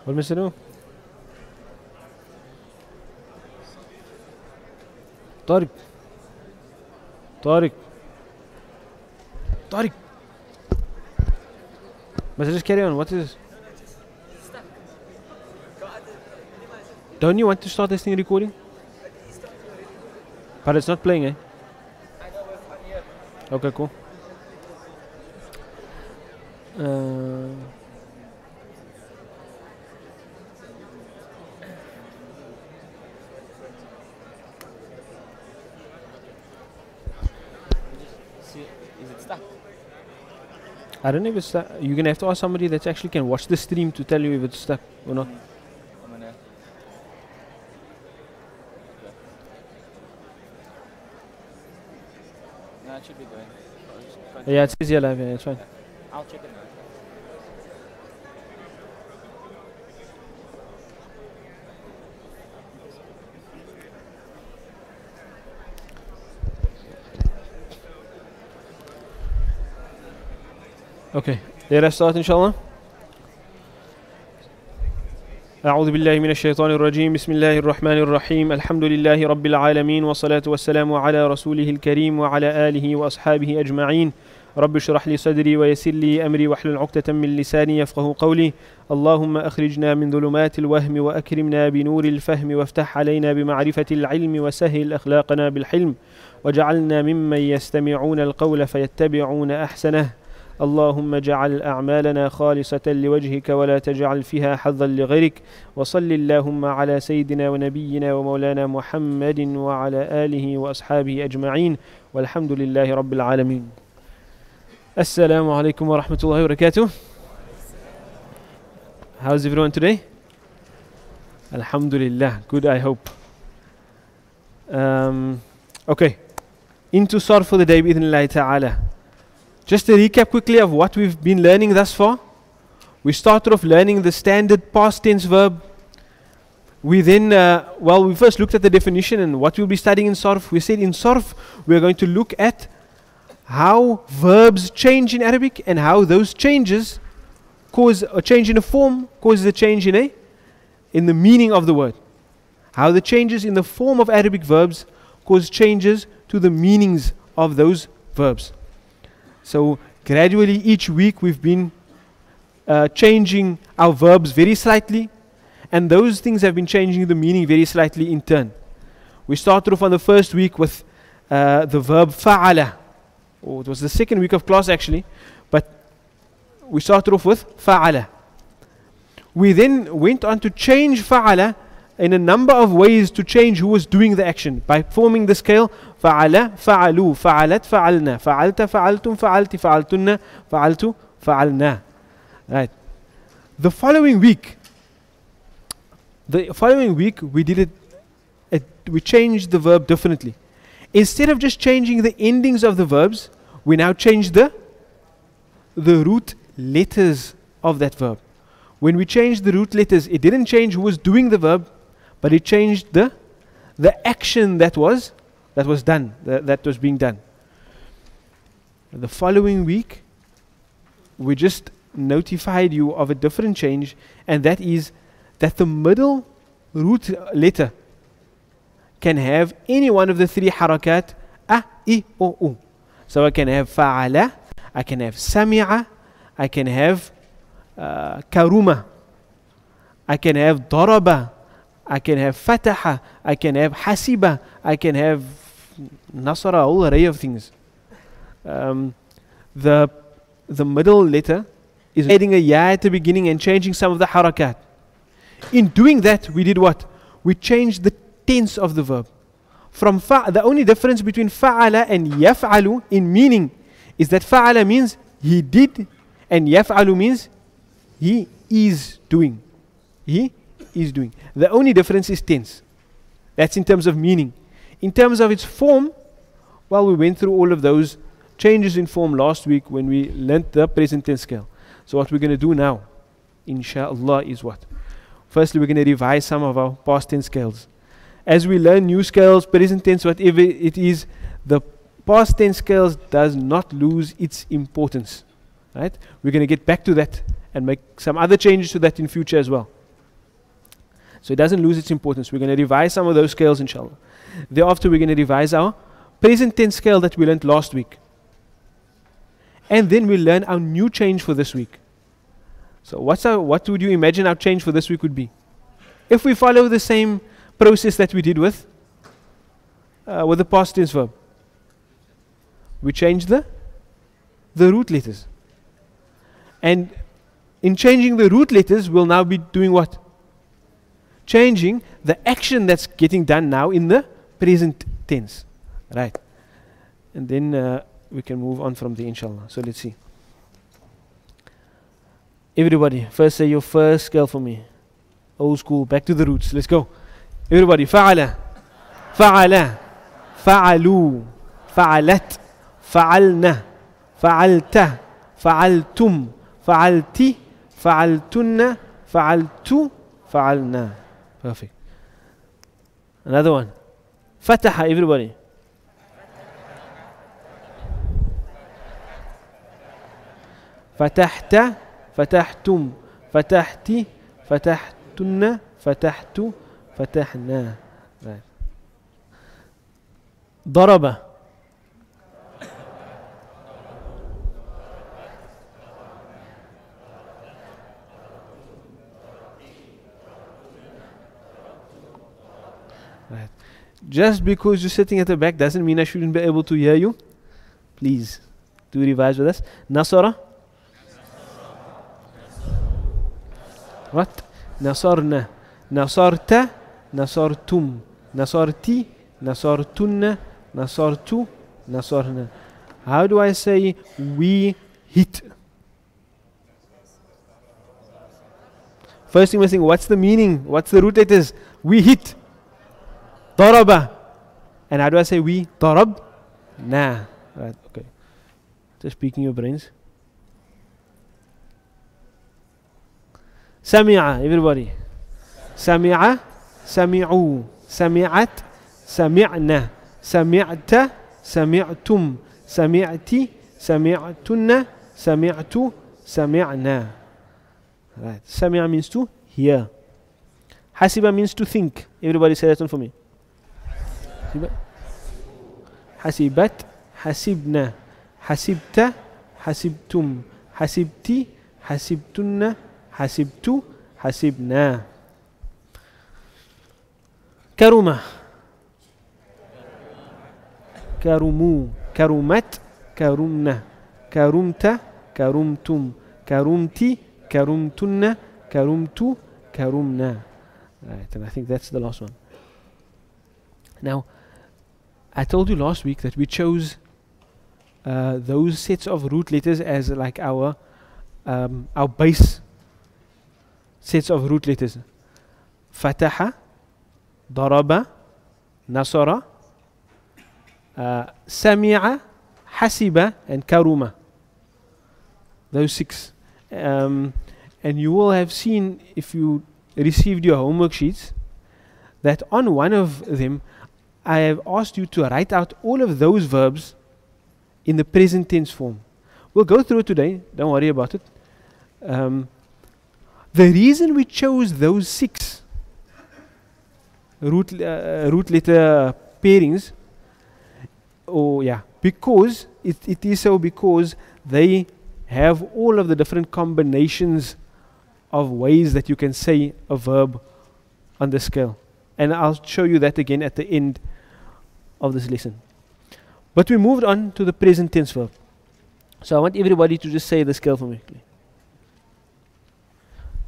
What must I do? Tariq. Tariq. Tariq. Must I just carry on? What is this? Don't you want to start this thing recording? But it's not playing, eh? Okay, cool. Is it stuck? I don't know if it's stuck. You're going to have to ask somebody that actually can watch the stream to tell you if it's stuck or not. I'm gonna. No, it should be going. Yeah, it says here live, yeah, it's fine. I'll check it now. Okay, let us start inshallah. أعوذ بالله من الشيطان الرجيم بسم الله الرحمن الرحيم الحمد لله رب العالمين والصلاة والسلام على رسوله الكريم وعلى آله وأصحابه أجمعين رب اشرح لي صدري ويسر لي أمري واحلل عقدة من لساني يفقه قولي اللهم أخرجنا من ظلمات الوهم وأكرمنا بنور الفهم وافتح علينا بمعرفة العلم وسهل أخلاقنا بالحلم وجعلنا ممن يستمعون القول فيتبعون أحسنه اللهم اجعل أعمالنا خالصة لوجهك ولا تجعل فيها حظا لغيرك وصل اللهم على سيدنا ونبينا ومولانا محمد وعلى آله وأصحابه أجمعين والحمد لله رب العالمين. Assalamu alaikum wa rahmatullahi wa barakatuh. How's everyone today? Alhamdulillah, good I hope. Okay, into Sarf for the day bi'idhnillahi ta'ala. Just a recap quickly of what we've been learning thus far. We started off learning the standard past tense verb. We then, we first looked at the definition and what we'll be studying in Sarf. We said in Sarf, we're going to look at how verbs change in Arabic and how those changes cause a change in a form, causes a change in the meaning of the word. How the changes in the form of Arabic verbs cause changes to the meanings of those verbs. So gradually each week we've been changing our verbs very slightly, and those things have been changing the meaning very slightly in turn. We started off on the first week with the verb fa'ala. It was the second week of class actually, but we started off with fa'ala. We then went on to change fa'ala in a number of ways to change who was doing the action by forming the scale fa'ala, fa'alu, fa'alat, fa'alna, fa'alta, fa'altum, fa'alti, fa'altunna, fa'altu, fa'alna. Right. The following week we did it. We changed the verb differently. Instead of just changing the endings of the verbs, we now change the root letters of that verb. When we changed the root letters, it didn't change who was doing the verb, but it changed the action that was done, that was being done. The following week, we just notified you of a different change, and that is that the middle root letter can have any one of the three harakat a, I, o, u. So I can have fa'ala, I can have sami'a, I can have karuma, I can have daraba, I can have fataha, I can have hasiba, I can have nasara, a whole array of things. The middle letter is adding a ya at the beginning and changing some of the harakat. In doing that, we did what? We changed the tense of the verb. From the only difference between fa'ala and yaf'alu in meaning is that fa'ala means he did and yaf'alu means he is doing. He is doing. The only difference is tense. That's in terms of meaning. In terms of its form, well, we went through all of those changes in form last week when we learnt the present tense scale. So what we're going to do now, inshallah, is what? Firstly, we're going to revise some of our past tense scales. As we learn new scales, present tense, whatever it is, the past tense scales does not lose its importance. Right? We're going to get back to that and make some other changes to that in future as well. So it doesn't lose its importance. We're going to revise some of those scales, inshallah. Thereafter, we're going to revise our present tense scale that we learned last week. And then we'll learn our new change for this week. So what would you imagine our change for this week would be? If we follow the same process that we did with the past tense verb. We change the root letters. And in changing the root letters, we'll now be doing what? Changing the action that's getting done now in the present tense. Right. And then we can move on from there, inshallah. So let's see. Everybody, first say your first scale for me. Old school, back to the roots. Let's go. Everybody, فعل فعل فعلوا فعلت فعلنا فعلت فعلتم فعلتِ فعلتن فعلتُ فعلنا. Perfect. Another one. فتح, everybody. فتحت فتحتم فتحتِ فتحتن فتحتُ فتحنا. Right. ضرب Right. Just because you're sitting at the back doesn't mean I shouldn't be able to hear you. Please do revise with us. Nasara. What? Nasarna. Nasarta. Nasartum. Nasarti. Nasartunna. Nasartu. Nasarna. How do I say we hit? First thing we're saying, what's the meaning? What's the root letters? We hit. Daraba. And how do I say we? Darab? Nah. Right, okay. Just speaking your brains. Sami'a, everybody. Sami'a, sami'u, sami'at, sami'na, sami'ta, sami'tum, sami'ti, sami'tunna, sami'tu, sami'na. Right. Sami'a means to hear. Hasiba means to think. Everybody say that one for me. Hasibat, hasibna, hasibta, hasibtum, hasibti, hasibtunna, hasibtu, hasibna. Karuma. Karumu, karumat, karumna, karumta, karumtum, karumti, karumtunna, karumtu, karumna. Right, and I think that's the last one. Now, I told you last week that we chose those sets of root letters as like our base sets of root letters. Fataha, Daraba, Nasara, Sami'a, Hasiba, and Karuma. Those 6. And you will have seen, if you received your homework sheets, that on one of them I have asked you to write out all of those verbs in the present tense form. We'll go through it today, don't worry about it. The reason we chose those 6 root letter pairings, because it is so because they have all of the different combinations of ways that you can say a verb on the scale. And I'll show you that again at the end of this lesson. But we moved on to the present tense verb. So I want everybody to just say the scale for me.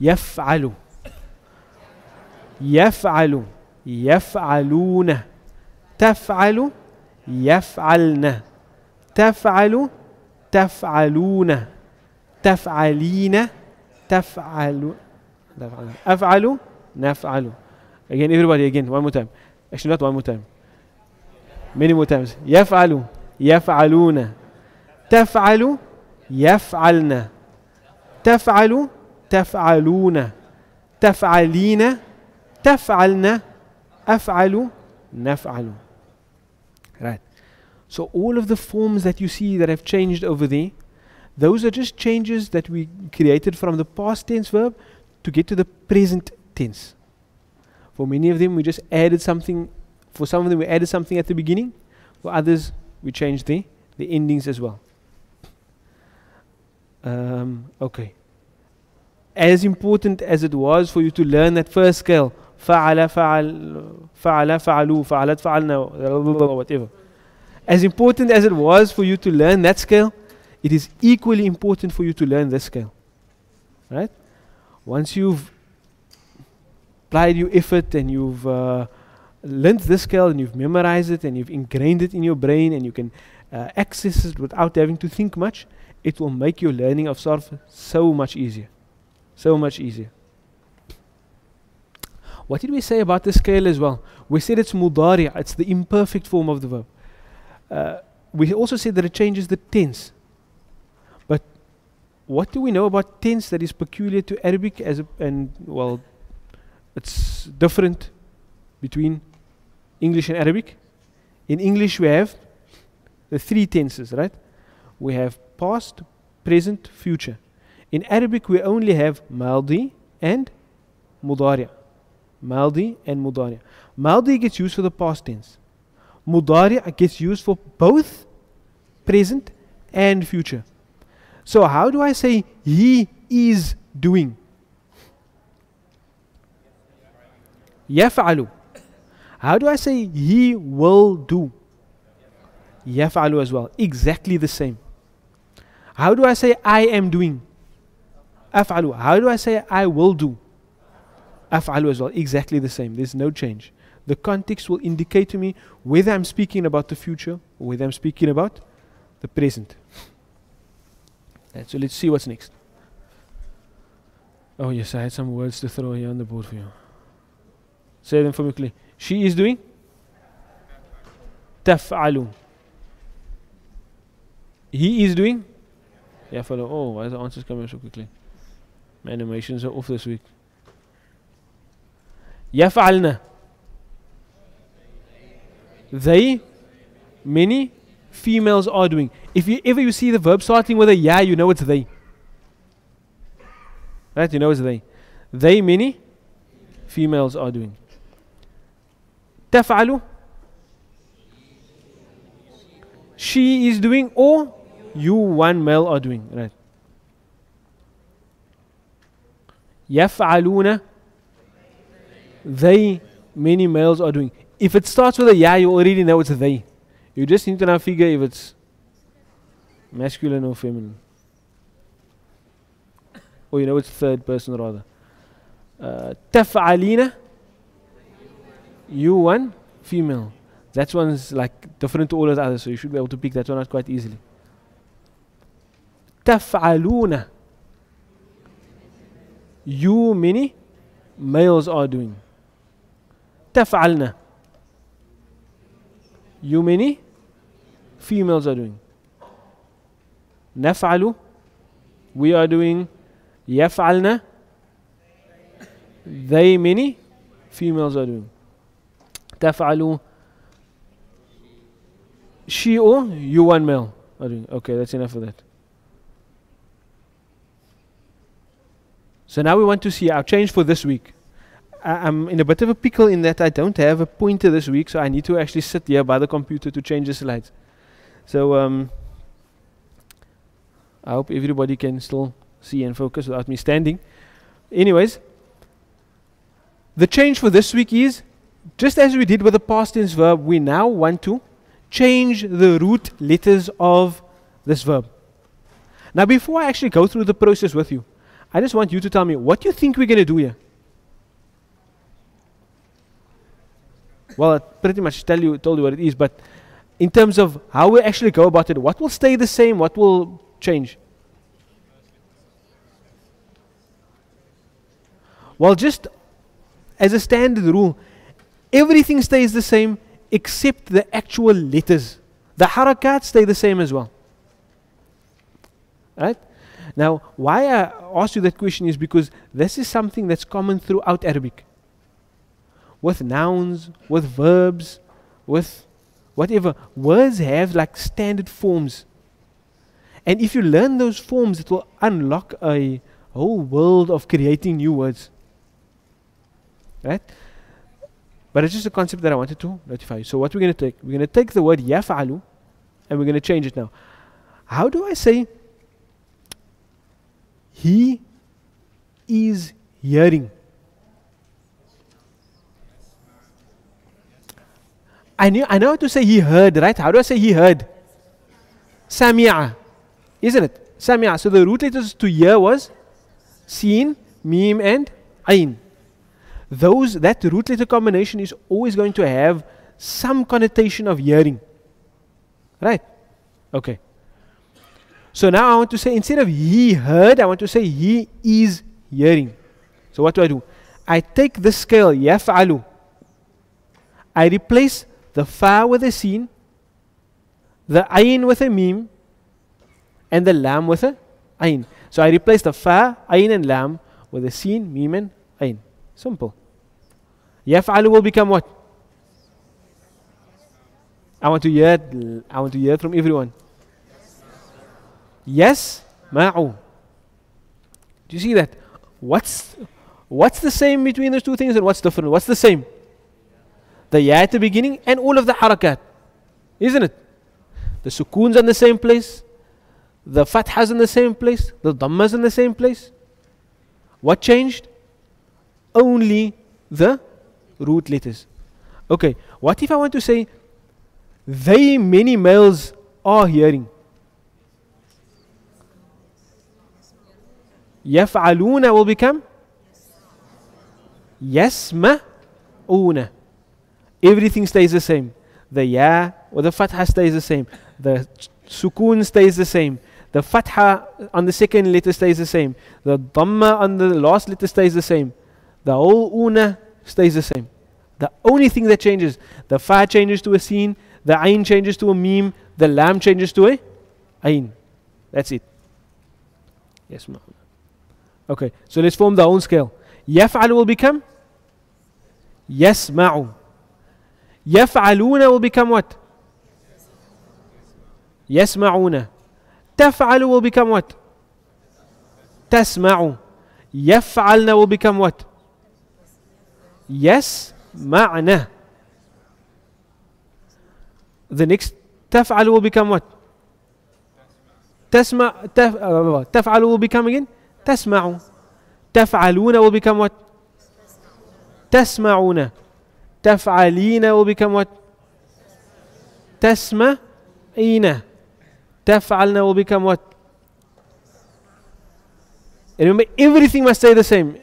يفعل يفعل يفعلون تفعل يفعلن تفعل تفعلون تفعلين تفعل أفعل نفعل. Again, everybody, again, one more time. Actually, not one more time. Many more times. يفعل يفعلون تفعل يفعلن تفعل تفعلون تفعلين تفعلن أفعل نفعل. Right. So all of the forms that you see that have changed over there, those are just changes that we created from the past tense verb to get to the present tense. For many of them, we just added something. For some of them, we added something at the beginning. For others, we changed the endings as well. Okay. As important as it was for you to learn that first scale, فعل فعلوا فعلت فعلنا, whatever. As important as it was for you to learn that scale, it is equally important for you to learn this scale. Right? Once you've applied your effort and you've learned this scale and you've memorized it and you've ingrained it in your brain and you can access it without having to think much, it will make your learning of sarf so much easier. So much easier. What did we say about the scale as well? We said it's mudari', it's the imperfect form of the verb. We also said that it changes the tense. But what do we know about tense that is peculiar to Arabic it's different between English and Arabic? In English we have the three tenses, right? We have past, present, future. In Arabic we only have maldi and mudari'. Maldi and mudari'. Maldi gets used for the past tense. Mudari' gets used for both present and future. So how do I say he is doing? Yaf'alu. How do I say he will do? Yaf'alu as well. Exactly the same. How do I say I am doing? Af'alu. How do I say I will do? Af'alu as well. Exactly the same. There's no change. The context will indicate to me whether I'm speaking about the future or whether I'm speaking about the present. Right, so let's see what's next. Oh yes, I had some words to throw here on the board for you. Say them for me quickly. She is doing? Taf'alu. He is doing? Yeah, follow. Oh, why is the answers coming so quickly? My animations are off this week. Yaf'alna. They, many females are doing. If you ever you see the verb starting with a ya, you know it's they. Right? You know it's they. They, many females are doing. Taf'alu. She is doing, or you, one male, are doing. Right. Yaf'aluna. They, many males are doing. If it starts with a ya, you already know it's a they. You just need to now figure if it's masculine or feminine. Or you know it's third person rather. Taf'alina. You, one, female. That one's like different to all of the others, so you should be able to pick that one out quite easily. Taf'aluna. You, many males are doing. Taf'alna. You, many females are doing. Naf'alu. We are doing. Yaf'alna. They, many females are doing. Taf'alu. She, or you, one male are doing. Okay, that's enough of that. So now we want to see our change for this week. I'm in a bit of a pickle in that I don't have a pointer this week, so I need to actually sit here by the computer to change the slides. So I hope everybody can still see and focus without me standing. Anyways, the change for this week is, just as we did with the past tense verb, we now want to change the root letters of this verb. Now before I actually go through the process with you, I just want you to tell me what you think we're going to do here. Well, I pretty much told you what it is, but in terms of how we actually go about it, what will stay the same, what will change? Well, just as a standard rule, everything stays the same except the actual letters. The harakat stay the same as well. Right? Now, why I asked you that question is because this is something that's common throughout Arabic. With nouns, with verbs, with whatever. Words have like standard forms. And if you learn those forms, it will unlock a whole world of creating new words. Right? But it's just a concept that I wanted to notify you. So what we're going to take? We're going to take the word yaf'alu and we're going to change it now. How do I say he is hearing? I know how to say he heard, right? How do I say he heard? Sami'a, isn't it? Sami'a. So the root letters to hear was Sin, Mim and Ain. That root letter combination is always going to have some connotation of hearing. Right? Okay. So now I want to say, instead of he heard, I want to say he is hearing. So what do? I take the scale, yaf'alu. I replace the fa with a sin, the ayn with a mim, and the lam with a ayn. So I replace the fa, ayn and lam with a sin, mim and ayn. Simple. Yaf'alu will become what? I want to hear it from everyone. Yes, ma'u. Do you see that? What's the same between those two things and what's different? What's the same? The ya at the beginning and all of the harakat. Isn't it? The sukoon's in the same place. The fathah's in the same place. The dhamma's in the same place. What changed? Only the root letters. Okay, what if I want to say they many males are hearing? Yaf'aluna will become yasma'una. Everything stays the same. The ya or the fathah stays the same. The sukoon stays the same. The fathah on the second letter stays the same. The dhamma on the last letter stays the same. The whole una stays the same. The only thing that changes, the fa changes to a sin, the ayn changes to a mim, the lam changes to a ayn. That's it. Yes, ma'am. Okay, so let's form the own scale. Yaf'al will become yasma'u. Yaf'aluna will become what? Yasma'una. Taf'alu will become what? Tasma'u. Yaf'alna will become what? Yasma'na. The next taf'alu will become what? Taf'alu will become again? Tasma'u. Taf'aluna will become what? Tasma'una. Taf'alina will become what? Tasma'ina. Taf'alna will become what? And remember, everything must stay the same.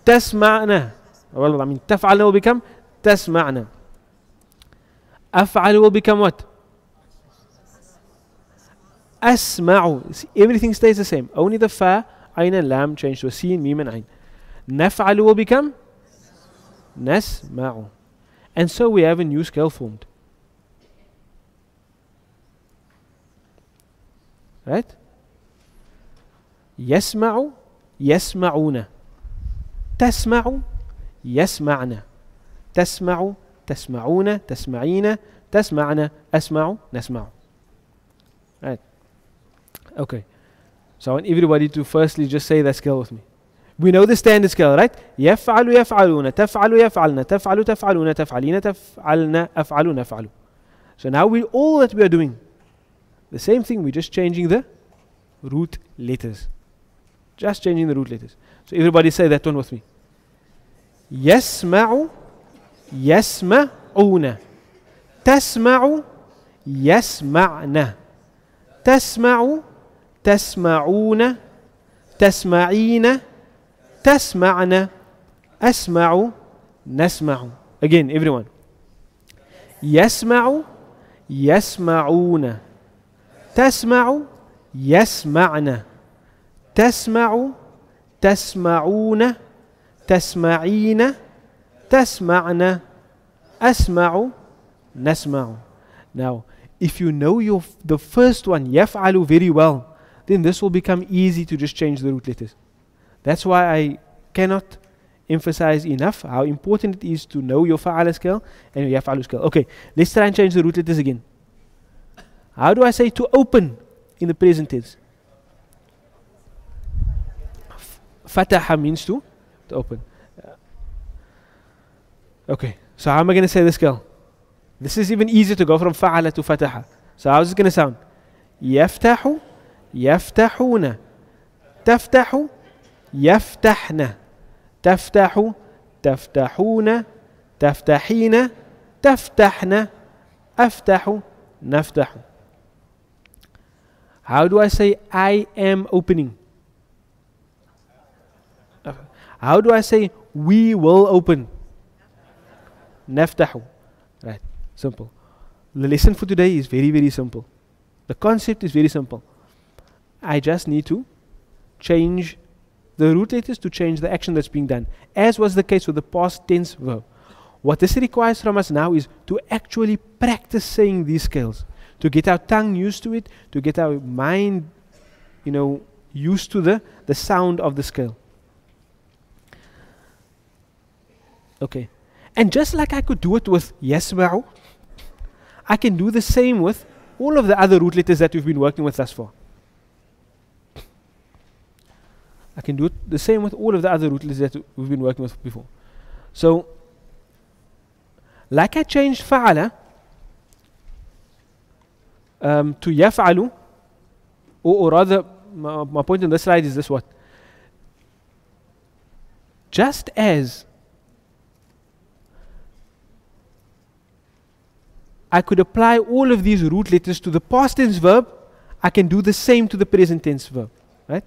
Tasma'na. Well, I mean, taf'alna will become tasma'na. Af'al will become what? Asma'u. Everything stays the same. Only the fa, ayn and lam change to a sin, mim and ayn. Naf'alu will become nasma'u. And so we have a new scale formed. Right? Yasma'u, yasma'una. Tasma'u, yasma'na. Tasma'u, tasma'una, tasma'ina, tasma'na, asma'u, nasma'u. Right? Okay. So I want everybody to firstly just say that scale with me. We know the standard scale, right? يفعل يفعلون تفعل يفعلن تفعل تفعلون تفعلين تفعلن أفعل نفعل. So now all that we are doing, the same thing, we're just changing the root letters. Just changing the root letters. So everybody say that one with me. يسمع يسمعون تسمع يسمعن تسمع تسمعون تسمعين تسمعن أسمع نسمع. Again, everyone. يسمع يسمعون تسمع يسمعن تسمع تسمعون تسمعين تسمعن أسمع نسمع. Now, if you know the first one, يفعل, very well, then this will become easy to just change the root letters. That's why I cannot emphasize enough how important it is to know your fa'ala scale and your yaf'alu scale. Okay, let's try and change the root letters again. How do I say to open in the present tense? Fataha means to open. Okay, So how am I going to say this, girl? This is even easier to go from fa'ala to fataha. So how's it going to sound? يفتح يفتحون تفتح يفتحن تفتح تفتحون تفتحين تفتحن أفتح نفتح. How do I say I am opening? How do I say we will open? نفتح. Right, simple. The lesson for today is very, very simple. The concept is very simple. I just need to change the root letters to change the action that's being done, as was the case with the past tense verb. What this requires from us now is to actually practice saying these scales, to get our tongue used to it, to get our mind, used to the sound of the scale. Okay. And just like I could do it with yasma'u, I can do the same with all of the other root letters that we've been working with thus far. I can do it the same with all of the other root letters that we've been working with before. So, like I changed fa'ala to yaf'alu, or rather, my point on this slide is this: what? Just as I could apply all of these root letters to the past tense verb, I can do the same to the present tense verb, right?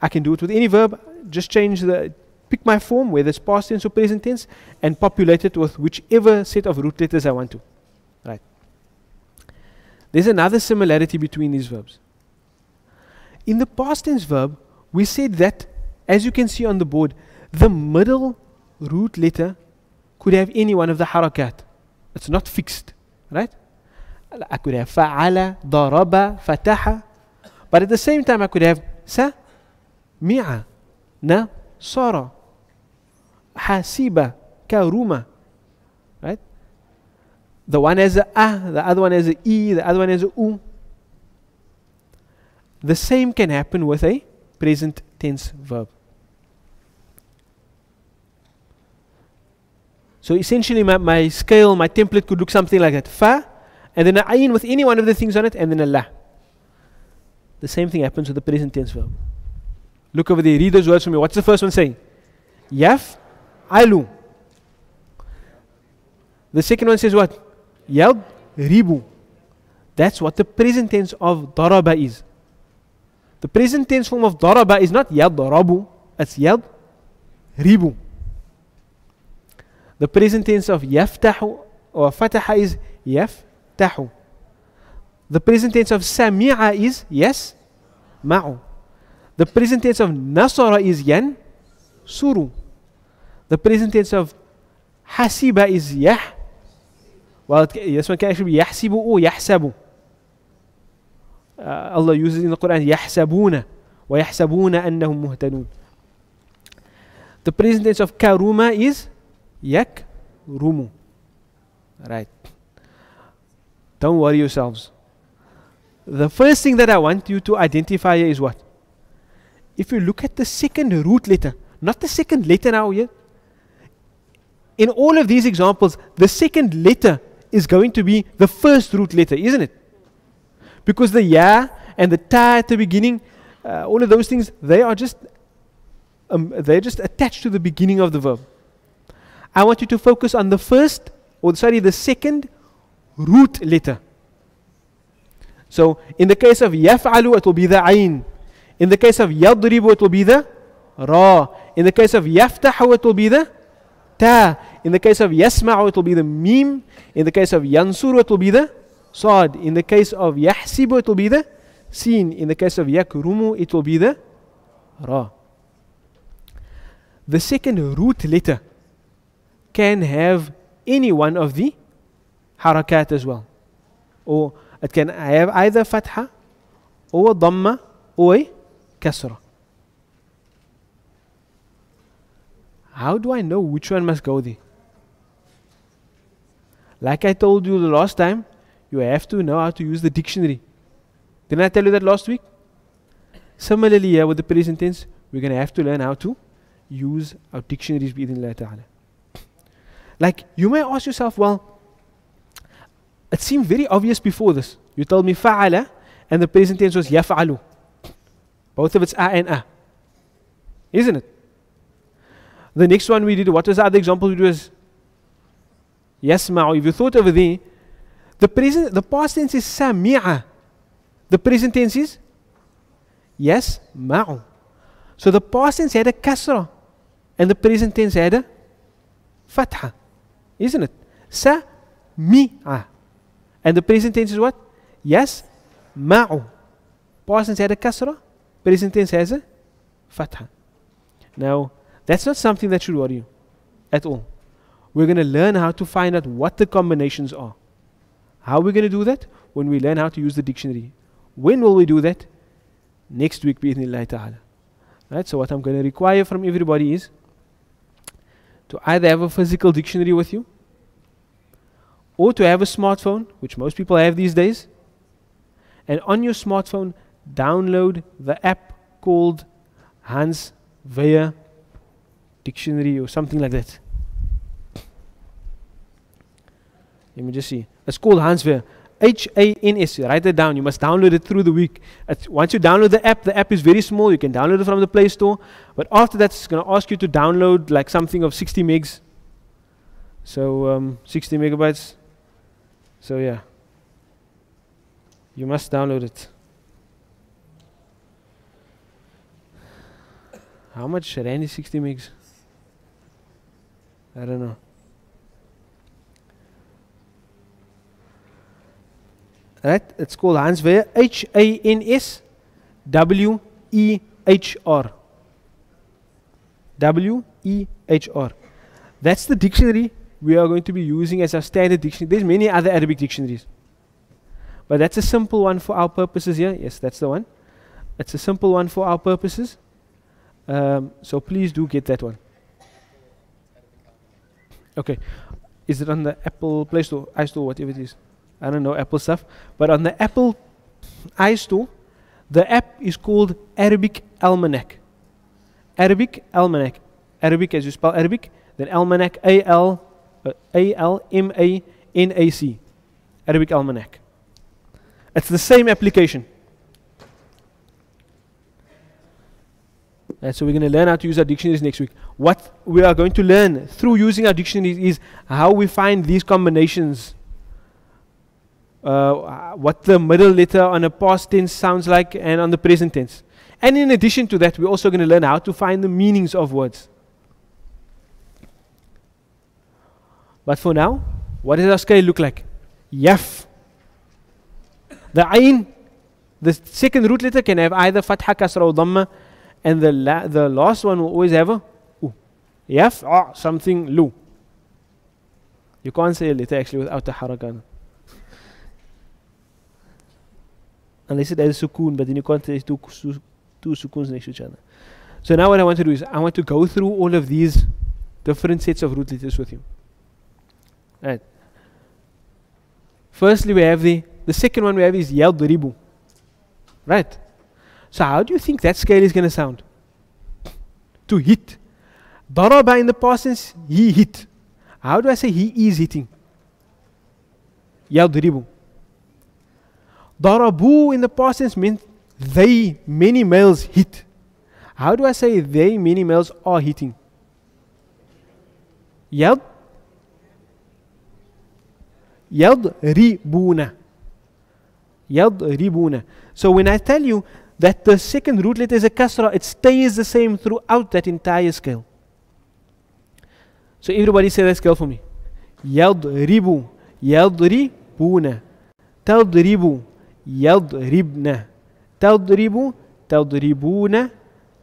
I can do it with any verb, just pick my form, whether it's past tense or present tense, and populate it with whichever set of root letters I want to, right? There's another similarity between these verbs. In the past tense verb, we said that, as you can see on the board, the middle root letter could have any one of the harakat. It's not fixed. Right? I could have fa'ala, daraba, fataha, but at the same time I could have sami'a, nasara, hasiba, karuma. Right? The one has a the other one has a the other one has a u. The same can happen with a present tense verb. So essentially my scale, my template could look something like that. Fa, and then a ayn with any one of the things on it, and then a la. The same thing happens with the present tense verb. Look over there, read those words for me. What's the first one saying? Yaf, alu. The second one says what? Yad, ribu. That's what the present tense of daraba is. The present tense form of daraba is not yad darabu, it's yad ribu. The present tense of yaftahu or fataha is yaftahu. The present tense of sami'a is yasma'u. The present tense of nasara is yansuru. The present tense of hasiba is this one can actually be yahsibu or yahsabu. Allah uses in the Quran yahsabuna wa yahsabuna annahum muhtadun. The present tense of karuma is yakrumu. Right. Don't worry yourselves. The first thing that I want you to identify here is what? If you look at the second root letter, not the second letter now here. In all of these examples, the second letter is going to be the first root letter, isn't it? Because the ya and the ta at the beginning, all of those things, they're just attached to the beginning of the verb. I want you to focus on the second root letter. So in the case of yaf'alu, it will be the ayn. In the case of yadribu, it will be the ra. In the case of yaftahu, it will be the ta. In the case of yasma'u, it will be the mim. In the case of yansuru, it will be the sad. In the case of yahsibu, it will be the sin. In the case of yakrumu, it will be the ra. The second root letter can have any one of the harakat as well. Or it can have either fatha or a dhamma or a kasra. How do I know which one must go there? Like I told you the last time, you have to know how to use the dictionary. Didn't I tell you that last week? Similarly here with the present tense, we're going to have to learn how to use our dictionaries bi-idhnillah ta'ala. Like, you may ask yourself, well, it seemed very obvious before this. You told me fa'ala, and the present tense was yaf'alu. Both of it's a and a. Isn't it? The next one we did, what was the other example we did was yasma'u. If you thought over there, the past tense is sami'a. The present tense is yasma'u. So the past tense had a kasra, and the present tense had a fatha. Isn't it? Sami'a. And the present tense is what? Yasma'u. Past tense had a kasra, present tense has a fatha. Now, that's not something that should worry you at all. We're going to learn how to find out what the combinations are. How are we going to do that? When we learn how to use the dictionary. When will we do that? Next week, bi'idhnillahi ta'ala. Right, so what I'm going to require from everybody is to either have a physical dictionary with you, or to have a smartphone, which most people have these days, and on your smartphone, download the app called Hans Weyer Dictionary or something like that. Let me just see. It's called Hans Weyer. H-A-N-S. Write that down. You must download it through the week. Once you download the app is very small. You can download it from the Play Store. But after that, it's going to ask you to download like something of 60 megs. So 60 megabytes. So yeah. You must download it. How much rand is 60 megs? I don't know. Right? It's called Hans Weyer. H-A-N-S-W-E-H-R. W-E-H-R. That's the dictionary we are going to be using as our standard dictionary. There's many other Arabic dictionaries, but that's a simple one for our purposes here. Yes, that's the one. It's a simple one for our purposes. So please do get that one. Okay. Is it on the Apple Play Store, iStore, whatever it is? I don't know Apple stuff. But on the Apple iStore, the app is called Arabic Almanac. Arabic Almanac. Arabic as you spell Arabic, then Almanac, A-L-M-A-N-A-C. Arabic Almanac. It's the same application. So we're going to learn how to use our dictionaries next week. What we are going to learn through using our dictionaries is how we find these combinations. What the middle letter on a past tense sounds like and on the present tense. And in addition to that, we're also going to learn how to find the meanings of words. But for now, what does our scale look like? Yaf. The ayn, the second root letter can have either fatha, kasra or dhamma. And the last one will always have a u. Yaf, something lu. You can't say a letter actually without a harakan. Unless it has a sukoon, but then you can't say two sukoons next to each other. So now what I want to do is I want to go through all of these different sets of root letters with you. Right. Firstly, we have the second one we have is yadribu. Right. So how do you think that scale is going to sound? To hit. Daraba in the past tense, he hit. How do I say he is hitting? Yadribu. Darabu in the past tense meant they, many males, hit. How do I say they, many males, are hitting? Yadribuna. Yadribuna. So when I tell you that the second root letter is a kasra, it stays the same throughout that entire scale. So everybody say that scale for me. Yadribu, yadribuna, tadribu, yadribna, tadribu, tadribuna,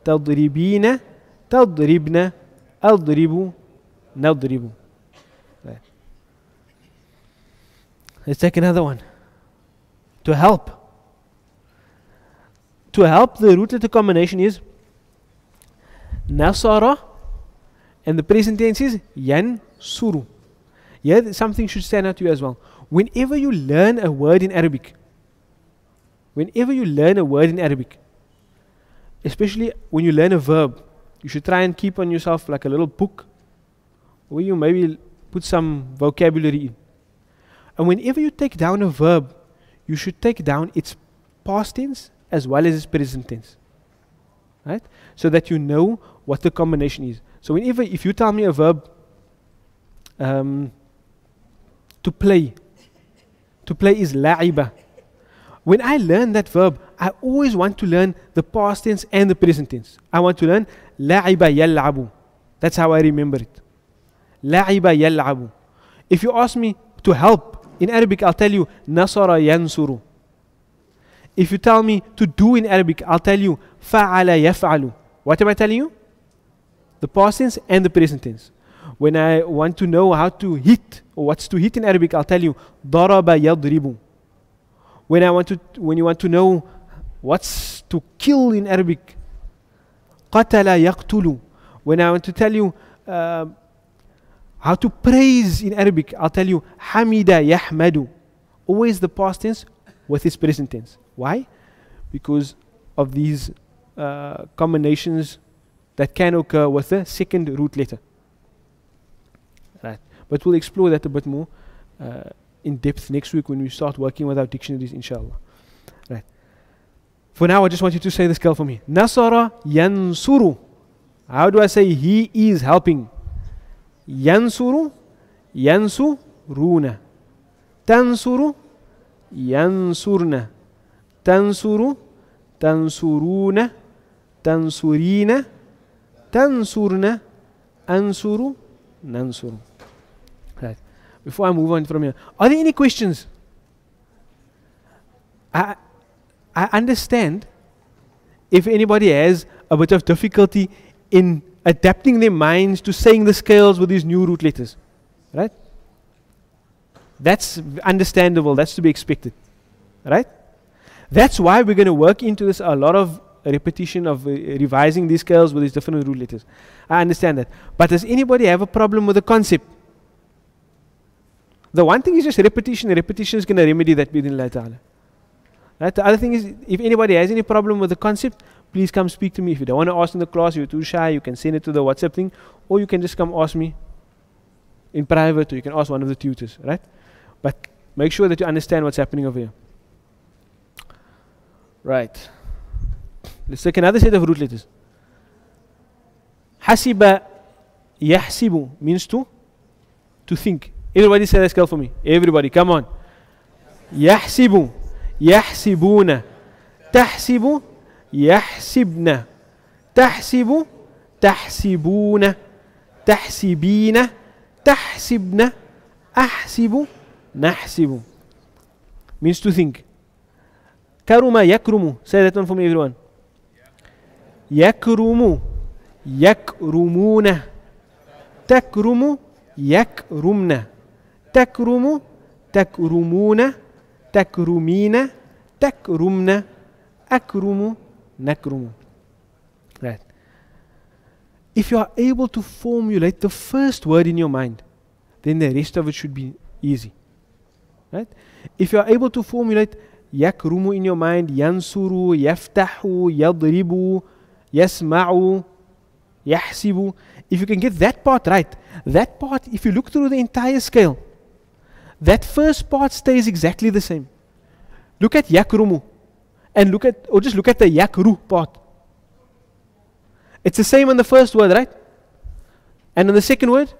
tadribina, tadribna, adribu, nadribu. Right. Let's take another one. To help. To help, the root letter combination is nasara, and the present tense is yansuru. Here something should stand out to you as well. Whenever you learn a word in Arabic, especially when you learn a verb, you should try and keep on yourself like a little book where you maybe put some vocabulary in. And whenever you take down a verb, you should take down its past tense as well as its present tense. Right? So that you know what the combination is. So whenever, if you tell me a verb, to play is la'iba. When I learn that verb, I always want to learn the past tense and the present tense. I want to learn la'iba yal'abu. That's how I remember it. La'iba yal'abu. If you ask me to help in Arabic, I'll tell you nasara yansuru. If you tell me to do in Arabic, I'll tell you fa'ala yaf'alu. What am I telling you? The past tense and the present tense. When I want to know how to hit, or what's to hit in Arabic, I'll tell you daraba yadribu. When you want to know what's to kill in Arabic, qatala yaqtulu. When I want to tell you how to praise in Arabic, I'll tell you hamida yahmadu. Always the past tense with its present tense. Why? Because of these combinations that can occur with the second root letter. Right. But we'll explore that a bit more in depth next week when we start working with our dictionaries, inshallah. Right. For now, I just want you to say this girl for me. Nasara yansuru. How do I say he is helping? Yansuru, yansuruna. Tansuru, yansurna. Tansuru, tansuruna. Tansurina, tansurna. Ansuru, nansuru. Right. Before I move on from here, are there any questions? I understand if anybody has a bit of difficulty in adapting their minds to saying the scales with these new root letters. Right? That's understandable. That's to be expected. Right? That's why we're going to work into this a lot of repetition of revising these scales with these different root letters. I understand that. But does anybody have a problem with the concept? The one thing is just repetition. Repetition is going to remedy that bi'idhnillah ta'ala. Right? The other thing is, if anybody has any problem with the concept, please come speak to me. If you don't want to ask in the class, you're too shy, you can send it to the WhatsApp thing, or you can just come ask me in private, or you can ask one of the tutors. Right? But make sure that you understand what's happening over here. Right. Let's take another set of root letters. Hasiba yahsibu means to think. Everybody say that scale for me. Everybody, come on. Yahsibu, yahsibuna. Tahsibu, yahsibna. Tahsibu, tahsibuna. Tahsibina, tahsibna. Ahsibu, nahsibu. Means to think. Karuma yakrumu. Say that one for me, everyone. Yakrumu, yakrumuna. Takrumu, yakrumna. Takrumu, takrumuna. Takrumina, takrumna. Akrumu, nakrumu. Right. If you are able to formulate the first word in your mind, then the rest of it should be easy. Right? If you are able to formulate yakrumu in your mind, yansuru, yaftahu, yadribu, yasma'u, yahsibu. If you can get that part right, that part, if you look through the entire scale, that first part stays exactly the same. Look at yakrumu and just look at the yakru part. It's the same on the first word, right? And on the second word,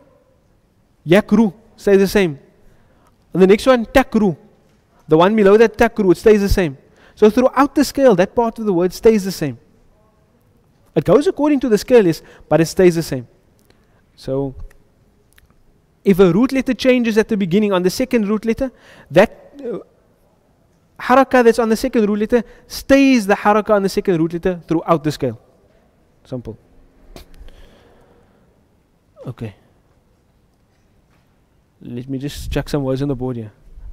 yakru stays the same. On the next one, takru. The one below that, takru, it stays the same. So throughout the scale, that part of the word stays the same. It goes according to the scale, yes, but it stays the same. So if a root letter changes at the beginning on the second root letter, that haraka that's on the second root letter stays the haraka on the second root letter throughout the scale. Simple. Okay. Let me just chuck some words on the board here.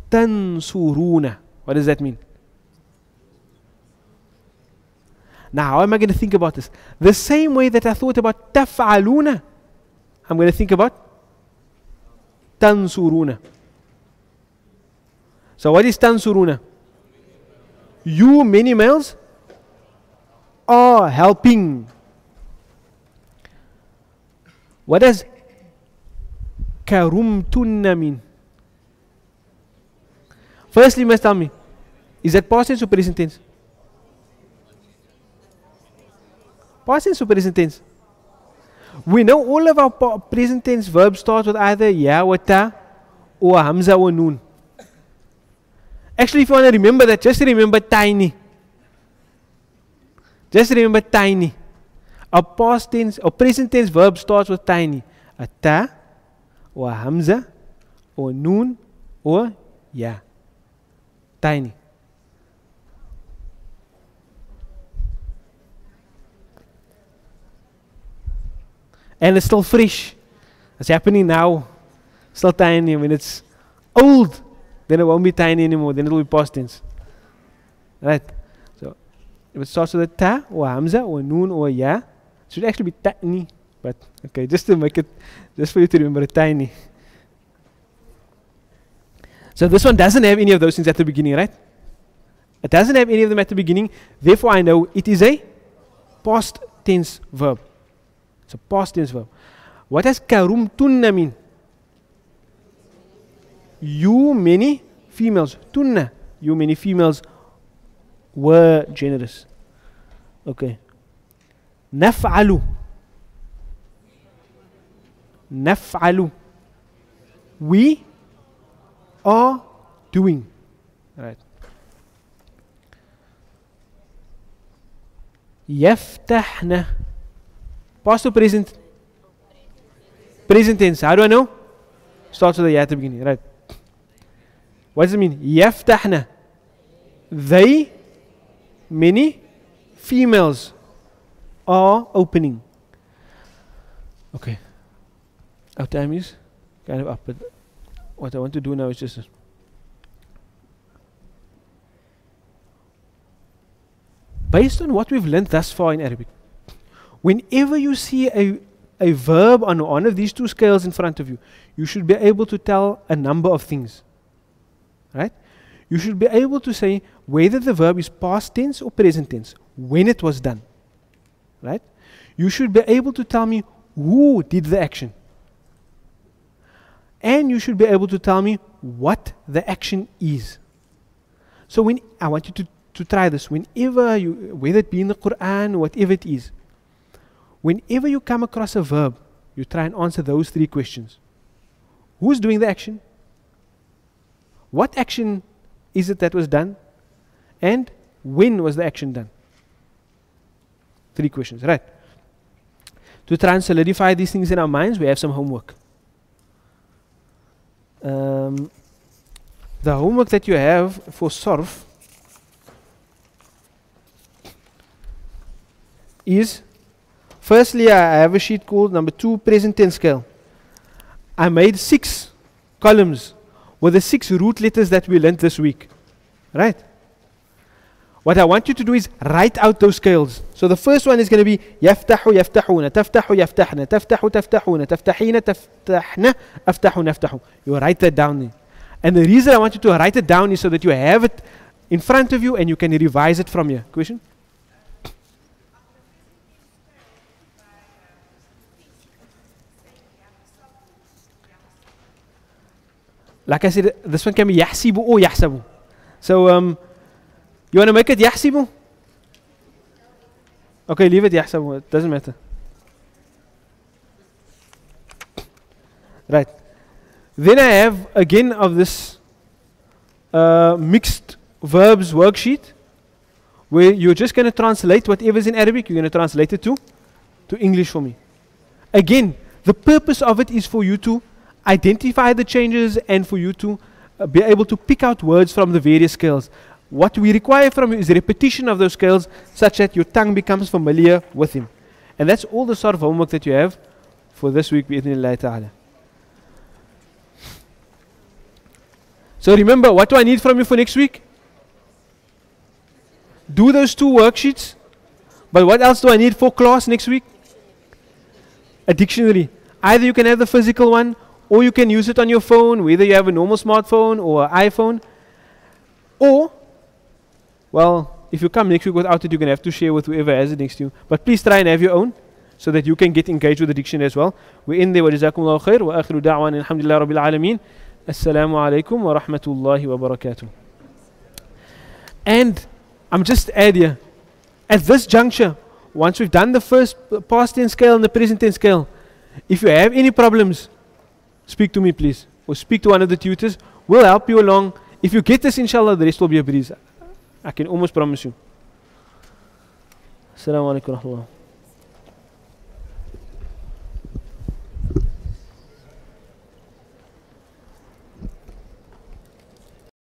Tansuruna. What does that mean? Now, how am I going to think about this? The same way that I thought about taf'aluna, I'm going to think about tansuruna. So what is tansuruna? You, many males, are helping. What does karumtunna mean? Firstly, you must tell me, is that past tense or present tense? Past tense or present tense? We know all of our present tense verbs start with either ya or ta or hamza or noon. Actually, if you want to remember that, just remember tiny. Just remember tiny. A past tense or present tense verb starts with tiny. A ta or a hamza or noon or ya. Tiny. And it's still fresh. It's happening now. Still tiny. When it's old, then it won't be tiny anymore. Then it will be past tense. Right? So, if it starts with a ta or hamza or noon or ya, it should actually be tiny. But, okay, just to make it, just for you to remember, tiny. So this one doesn't have any of those things at the beginning, right? It doesn't have any of them at the beginning. Therefore, I know it is a past tense verb. It's a past tense verb. What does karumtunna mean? You many females. Tunna. You many females were generous. Okay. Naf'alu. Naf'alu. We are doing. Right. Yaftahna. Past or present? Present tense. How do I know? Starts with a ya at the beginning. Right. What does it mean? Yaftahna. They, many females, are opening. Okay. Our time is kind of up, but what I want to do now is just based on what we've learned thus far in Arabic. Whenever you see a verb on one of these two scales in front of you, you should be able to tell a number of things. Right? You should be able to say whether the verb is past tense or present tense, when it was done. Right? You should be able to tell me who did the action. And you should be able to tell me what the action is. So when I want you to try this, whenever you, whether it be in the Quran or whatever it is, whenever you come across a verb, you try and answer those three questions. Who's doing the action? What action is it that was done? And when was the action done? Three questions, right? To try and solidify these things in our minds, we have some homework. The homework that you have for Sarf is, firstly, I have a sheet called number 2 present tense scale. I made 6 columns with the 6 root letters that we learned this week. Right? What I want you to do is write out those scales. So the first one is going to be yaftahu yaftahuna, taftahu yaftahna, taftahu taftahuna, taftahina taftahna, aftahu naftahu. You write that down there. And the reason I want you to write it down is so that you have it in front of you and you can revise it from here. Question? Like I said, this one can be yahsibu or yahsabu. So, you want to make it yahsibu? Okay, leave it yahsabu. It doesn't matter. Right. Then I have again of this mixed verbs worksheet where you're just going to translate whatever's in Arabic. You're going to translate it to English for me. Again, the purpose of it is for you to identify the changes and for you to be able to pick out words from the various scales. What we require from you is repetition of those scales such that your tongue becomes familiar with them. And that's all the sort of homework that you have for this week, bi'idhnillahi ta'ala. So remember, what do I need from you for next week? Do those 2 worksheets. But what else do I need for class next week? A dictionary. Either you can have the physical one, or you can use it on your phone, whether you have a normal smartphone or an iPhone. Or, well, if you come next week without it, you're going to have to share with whoever has it next to you. But please try and have your own. so that you can get engaged with the dictionary as well. We end there. Wa jazakumullahu khair. Wa akhiru da'wan alhamdulillah rabbil alameen. Assalamu alaikum wa rahmatullahi wa barakatuh. And I'm just add here, at this juncture, once we've done the first past tense scale and the present tense scale, if you have any problems, speak to me please, or speak to one of the tutors. We'll help you along. If you get this, inshallah, the rest will be a breeze. I can almost promise you. Assalamu alaikum wa rahmatullah.